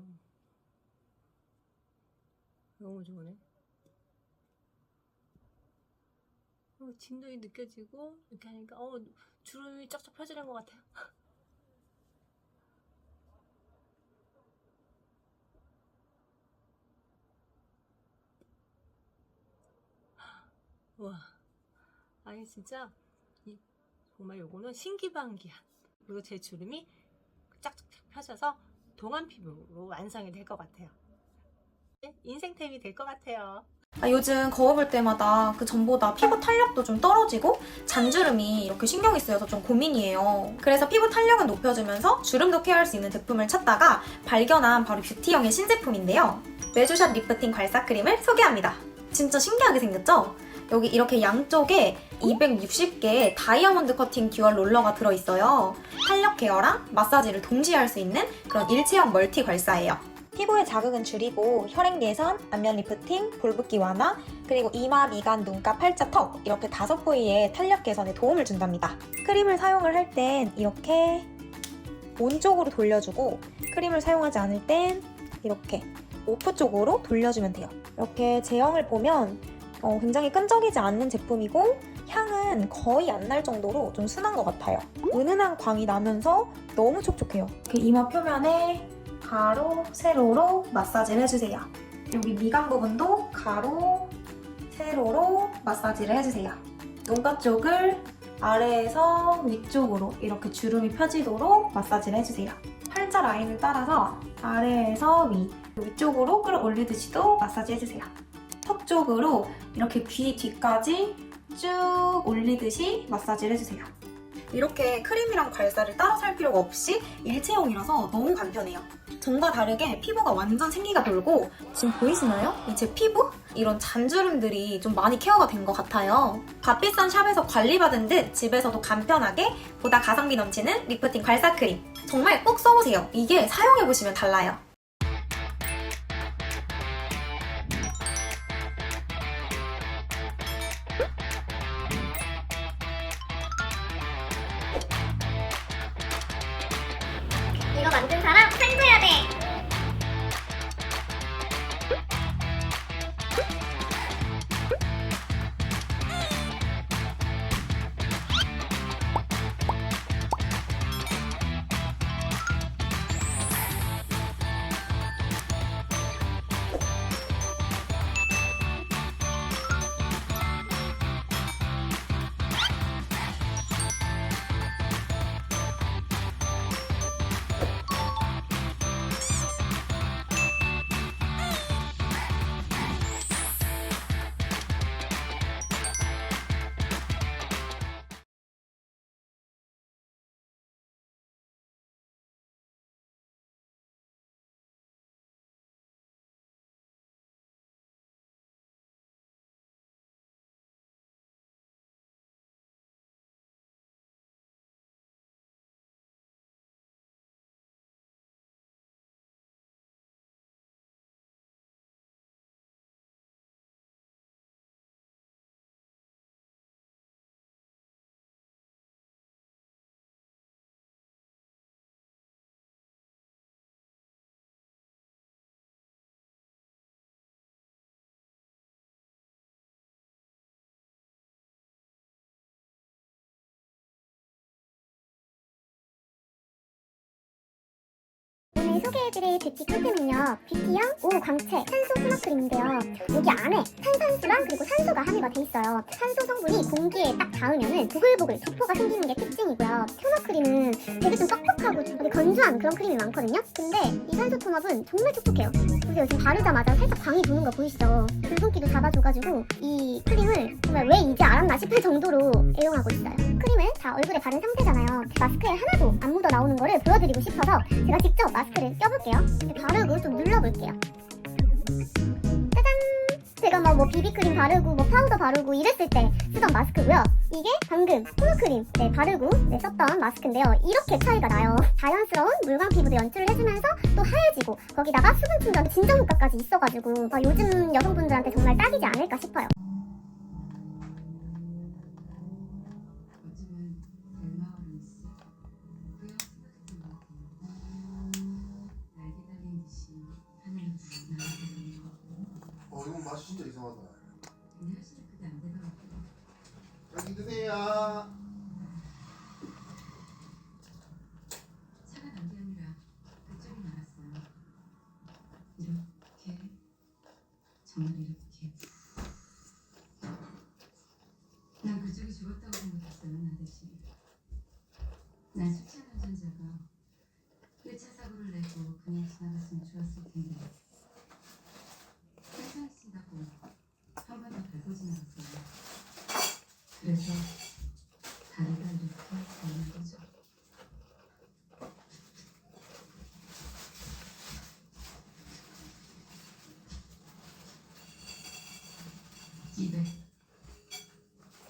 너무 좋으네. 진동이 느껴지고 이렇게 하니까 주름이 쫙쫙 펴지는 것 같아요. 와, 아니 진짜 정말 요거는 신기방기한. 그리고 제 주름이 쫙쫙 펴져서 동안 피부로 완성이 될 것 같아요. 인생템이 될 것 같아요. 요즘 거울 볼 때마다 그 전보다 피부 탄력도 좀 떨어지고 잔주름이 이렇게 신경이 쓰여서 좀 고민이에요. 그래서 피부 탄력은 높여주면서 주름도 케어할 수 있는 제품을 찾다가 발견한 바로 뷰티형의 신제품인데요. 메조샷 리프팅 괄사 크림을 소개합니다. 진짜 신기하게 생겼죠? 여기 이렇게 양쪽에 260개의 다이아몬드 커팅 듀얼 롤러가 들어있어요. 탄력 케어랑 마사지를 동시에 할 수 있는 그런 일체형 멀티 괄사예요. 피부의 자극은 줄이고 혈행 개선, 안면 리프팅, 볼붓기 완화, 그리고 이마, 미간, 눈가, 팔자, 턱 이렇게 5부위의 탄력 개선에 도움을 준답니다. 크림을 사용을 할 땐 이렇게 온쪽으로 돌려주고 크림을 사용하지 않을 땐 이렇게 오프 쪽으로 돌려주면 돼요. 이렇게 제형을 보면 굉장히 끈적이지 않는 제품이고 향은 거의 안 날 정도로 좀 순한 것 같아요. 은은한 광이 나면서 너무 촉촉해요. 그 이마 표면에 가로, 세로로 마사지를 해주세요. 여기 미간 부분도 가로, 세로로 마사지를 해주세요. 눈가 쪽을 아래에서 위쪽으로 이렇게 주름이 펴지도록 마사지를 해주세요. 팔자 라인을 따라서 아래에서 위쪽으로 끌어올리듯이도 마사지 해주세요. 턱 쪽으로 이렇게 귀 뒤까지 쭉 올리듯이 마사지를 해주세요. 이렇게 크림이랑 괄사를 따로 살 필요가 없이 일체형이라서 너무 간편해요. 전과 다르게 피부가 완전 생기가 돌고 지금 보이시나요? 제 피부? 이런 잔주름들이 좀 많이 케어가 된 것 같아요. 값비싼 샵에서 관리받은 듯 집에서도 간편하게 보다 가성비 넘치는 리프팅 괄사 크림. 정말 꼭 써보세요. 이게 사용해보시면 달라요. 이거 만든 사람 상줘야 돼. 오늘 소개해드릴 뷰티 꿀템은요, 뷰티형 오 광채 산소 토너 크림인데요. 여기 안에 탄산수랑 그리고 산소가 함유가 돼 있어요. 산소 성분이 공기에 딱 닿으면은 보글보글 적포가 생기는 게 특징이고요. 토너 크림은 되게 좀 뻑뻑하고 되게 건조한 그런 크림이 많거든요. 근데 이 산소 톤업은 정말 촉촉해요. 보세요, 지금 바르자마자 살짝 광이 도는 거 보이시죠? 붉은기도 잡아줘가지고 이 크림을 정말 왜 이제 알았나 싶을 정도로 애용하고 있어요. 크림을 다 얼굴에 바른 상태잖아요. 마스크에 하나도 안 묻어 나오는 거를 보여드리고 싶어서 제가 직접 마스크를 껴볼게요. 바르고 좀 눌러볼게요. 짜잔! 제가 뭐 비비크림 바르고 뭐 파우더 바르고 이랬을 때 쓰던 마스크고요. 이게 방금 토너크림 바르고 썼던 마스크인데요. 이렇게 차이가 나요. 자연스러운 물광 피부도 연출을 해주면서 또 하얘지고 거기다가 수분 충전 진정 효과까지 있어가지고 요즘 여성분들한테 정말 딱이지 않을까 싶어요. 이건 맛이 진짜 이상하다. 여기 드세요. 차가 난 게 아니라 그쪽이 많았어요. 이렇게 정말 이렇게. 난 그쪽이 죽었다고 생각했어요, 나대시. 난 수치한 운전자가 1차 사고를 내고 그냥 지나갔으면 좋았을 텐데. 세상에 친다고 한 번 더 밟고 지나갔어요. 그래서 다리가 이렇게 되는 거죠.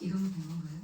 이거면 된 건가요?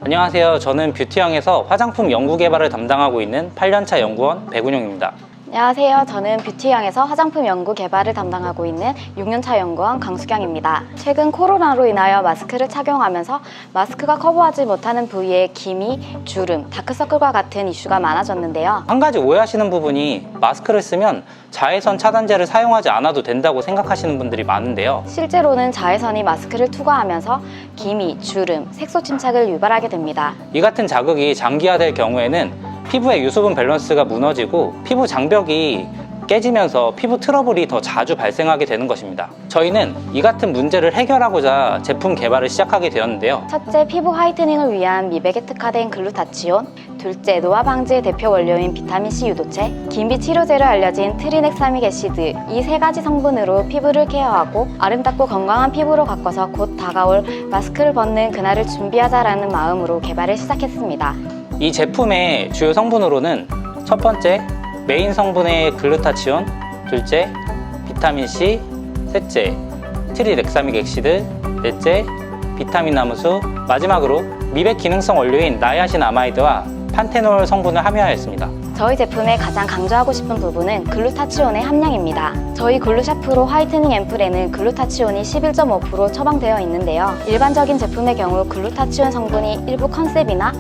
안녕하세요. 저는 뷰티형에서 화장품 연구 개발을 담당하고 있는 8년차 연구원 백운용입니다. 안녕하세요. 저는 뷰티형에서 화장품 연구 개발을 담당하고 있는 6년차 연구원 강수경입니다. 최근 코로나로 인하여 마스크를 착용하면서 마스크가 커버하지 못하는 부위에 기미, 주름, 다크서클과 같은 이슈가 많아졌는데요. 한 가지 오해하시는 부분이 마스크를 쓰면 자외선 차단제를 사용하지 않아도 된다고 생각하시는 분들이 많은데요. 실제로는 자외선이 마스크를 투과하면서 기미, 주름, 색소 침착을 유발하게 됩니다. 이 같은 자극이 장기화될 경우에는 피부의 유수분 밸런스가 무너지고 피부 장벽이 깨지면서 피부 트러블이 더 자주 발생하게 되는 것입니다. 저희는 이 같은 문제를 해결하고자 제품 개발을 시작하게 되었는데요. 첫째, 피부 화이트닝을 위한 미백에 특화된 글루타치온. 둘째, 노화 방지의 대표 원료인 비타민C 유도체. 긴비 치료제로 알려진 트리넥사믹 애시드. 이 세 가지 성분으로 피부를 케어하고 아름답고 건강한 피부로 가꿔서 곧 다가올 마스크를 벗는 그날을 준비하자라는 마음으로 개발을 시작했습니다. 이 제품의 주요 성분으로는 첫 번째, 메인 성분의 글루타치온, 둘째, 비타민C, 셋째, 트리넥사믹 액시드, 넷째, 비타민 나무수, 마지막으로 미백 기능성 원료인 나이아신아마이드와 판테놀 성분을 함유하였습니다. 저희 제품의 가장 강조하고 싶은 부분은 글루타치온의 함량입니다. 저희 글루샤프로 화이트닝 앰플에는 글루타치온이 11.5% 처방되어 있는데요. 일반적인 제품의 경우 글루타치온 성분이 일부 컨셉이나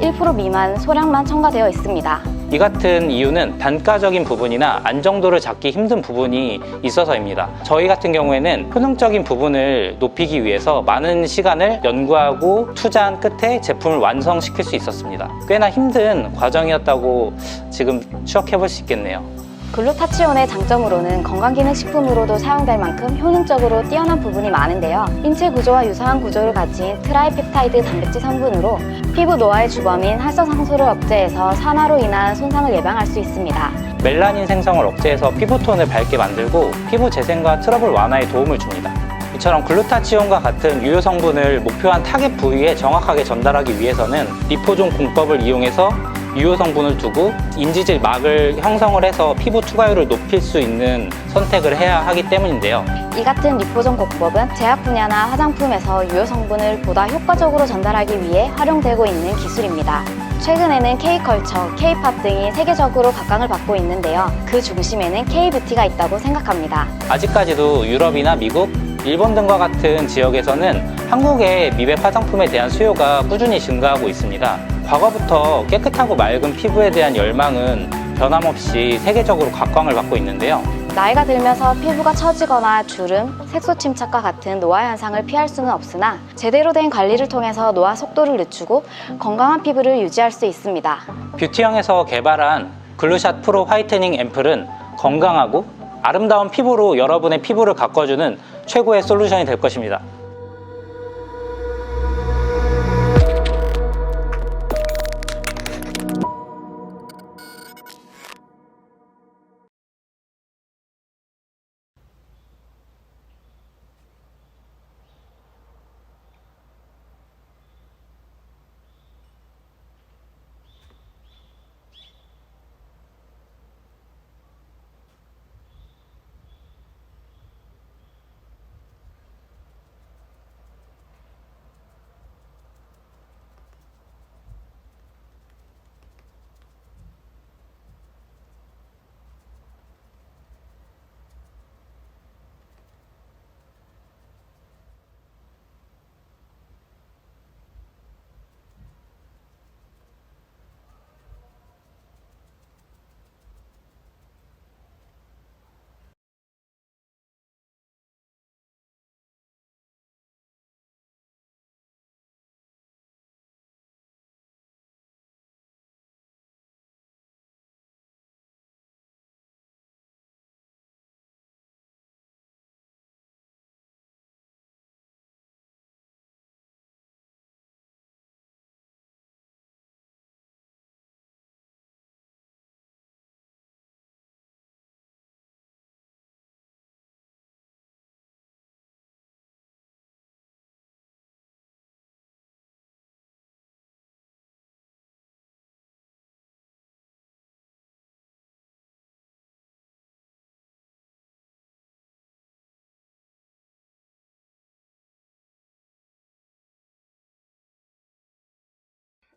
1% 미만 소량만 첨가되어 있습니다. 이 같은 이유는 단가적인 부분이나 안정도를 잡기 힘든 부분이 있어서입니다. 저희 같은 경우에는 효능적인 부분을 높이기 위해서 많은 시간을 연구하고 투자한 끝에 제품을 완성시킬 수 있었습니다. 꽤나 힘든 과정이었다고 지금 추억해 볼 수 있겠네요. 글루타치온의 장점으로는 건강기능식품으로도 사용될 만큼 효능적으로 뛰어난 부분이 많은데요. 인체 구조와 유사한 구조를 가진 트라이펩타이드 단백질 성분으로 피부 노화의 주범인 활성산소를 억제해서 산화로 인한 손상을 예방할 수 있습니다. 멜라닌 생성을 억제해서 피부톤을 밝게 만들고 피부 재생과 트러블 완화에 도움을 줍니다. 이처럼 글루타치온과 같은 유효 성분을 목표한 타겟 부위에 정확하게 전달하기 위해서는 리포존 공법을 이용해서 유효 성분을 두고 인지질 막을 형성을 해서 피부 투과율을 높일 수 있는 선택을 해야 하기 때문인데요. 이 같은 리포존 공법은 제약 분야나 화장품에서 유효 성분을 보다 효과적으로 전달하기 위해 활용되고 있는 기술입니다. 최근에는 K컬처, K팝 등이 세계적으로 각광을 받고 있는데요. 그 중심에는 K뷰티가 있다고 생각합니다. 아직까지도 유럽이나 미국, 일본 등과 같은 지역에서는 한국의 미백 화장품에 대한 수요가 꾸준히 증가하고 있습니다. 과거부터 깨끗하고 맑은 피부에 대한 열망은 변함없이 세계적으로 각광을 받고 있는데요. 나이가 들면서 피부가 처지거나 주름, 색소 침착과 같은 노화 현상을 피할 수는 없으나 제대로 된 관리를 통해서 노화 속도를 늦추고 건강한 피부를 유지할 수 있습니다. 뷰티형에서 개발한 글루샷 프로 화이트닝 앰플은 건강하고 아름다운 피부로 여러분의 피부를 가꿔주는 최고의 솔루션이 될 것입니다.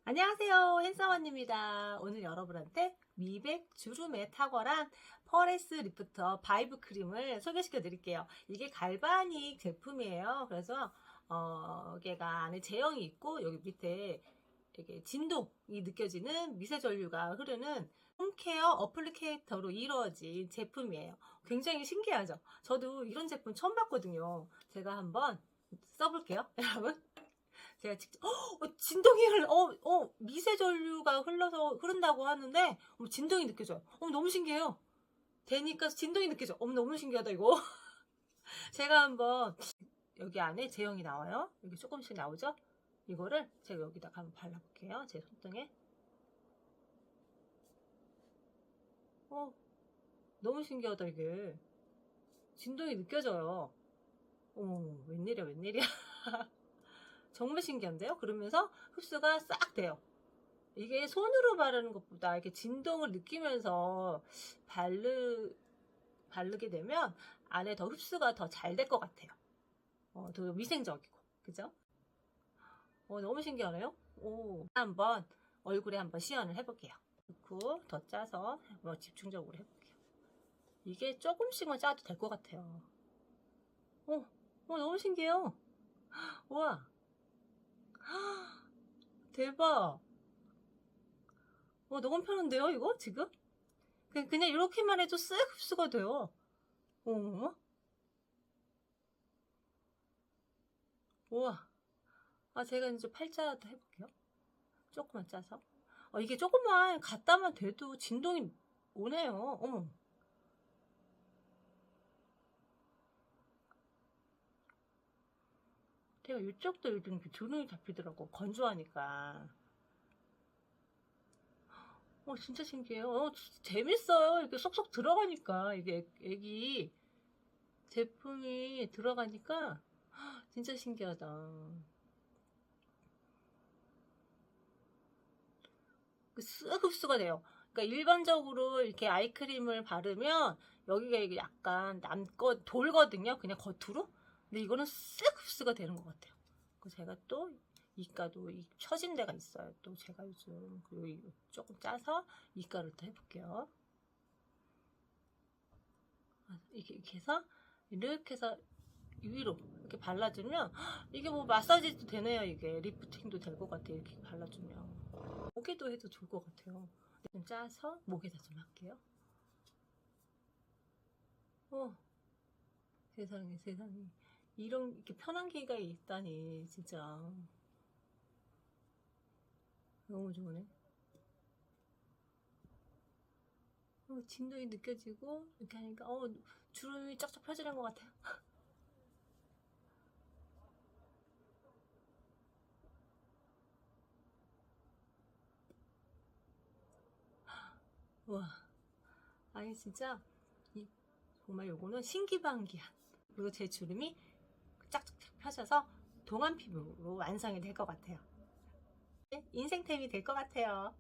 안녕하세요, 핸섬언니입니다. 오늘 여러분한테 미백 주름에 탁월한 퍼레스 리프터 바이브 크림을 소개시켜 드릴게요. 이게 갈바닉 제품이에요. 그래서 얘가 안에 제형이 있고 여기 밑에 이게 진동이 느껴지는 미세 전류가 흐르는 홈케어 어플리케이터로 이루어진 제품이에요. 굉장히 신기하죠? 저도 이런 제품 처음 봤거든요. 제가 한번 써볼게요, 여러분. 제가 직접 진동이 미세 전류가 흐른다고 하는데 진동이 느껴져요. 너무 신기해요. 되니까 진동이 느껴져. 너무 신기하다 이거. 제가 한번 여기 안에 제형이 나와요. 여기 조금씩 나오죠? 이거를 제가 여기다가 한번 발라볼게요. 제 손등에. 너무 신기하다 이게. 진동이 느껴져요. 웬일이야 웬일이야. 정말 신기한데요? 그러면서 흡수가 싹 돼요. 이게 손으로 바르는 것보다 이렇게 진동을 느끼면서 바르게 되면 안에 더 흡수가 더 잘 될 것 같아요. 더 위생적이고. 그죠? 너무 신기하네요? 한번 얼굴에 한번 시연을 해볼게요. 그리고 더 짜서 집중적으로 해볼게요. 이게 조금씩만 짜도 될 것 같아요. 너무 신기해요. 우와. 대박. 너무 편한데요 이거 지금? 그냥 이렇게만 해도 쓱 흡수가 돼요. 우와. 제가 이제 팔자도 해볼게요. 조금만 짜서. 이게 조금만 갖다만 돼도 진동이 오네요. 어머. 제가 이쪽도 요즘 주름이 잡히더라고. 건조하니까. 진짜 신기해요. 진짜 재밌어요. 이렇게 쏙쏙 들어가니까. 이게 애기 제품이 들어가니까 진짜 신기하다. 쓱 흡수가 돼요. 그러니까 일반적으로 이렇게 아이크림을 바르면 여기가 이게 약간 남껏 돌거든요. 그냥 겉으로. 근데 이거는 쓱 흡수가 되는 것 같아요. 제가 또 이가도 처진 데가 있어요. 또 제가 요즘 그리고 조금 짜서 이가를 또 해볼게요. 이렇게 해서 위로 이렇게 발라주면 이게 뭐 마사지도 되네요. 이게 리프팅도 될 것 같아요. 이렇게 발라주면 목에도 해도 좋을 것 같아요. 좀 짜서 목에다 좀 할게요. 세상에 이렇게 편한 기가 있다니 진짜 너무 좋으네. 진동이 느껴지고 이렇게 하니까 주름이 쫙쫙 펴지는 것 같아요. 와, 아니 진짜 정말 요거는 신기반기한. 그리고 제 주름이 쫙쫙 펴져서 동안 피부로 완성이 될 것 같아요. 인생템이 될 것 같아요.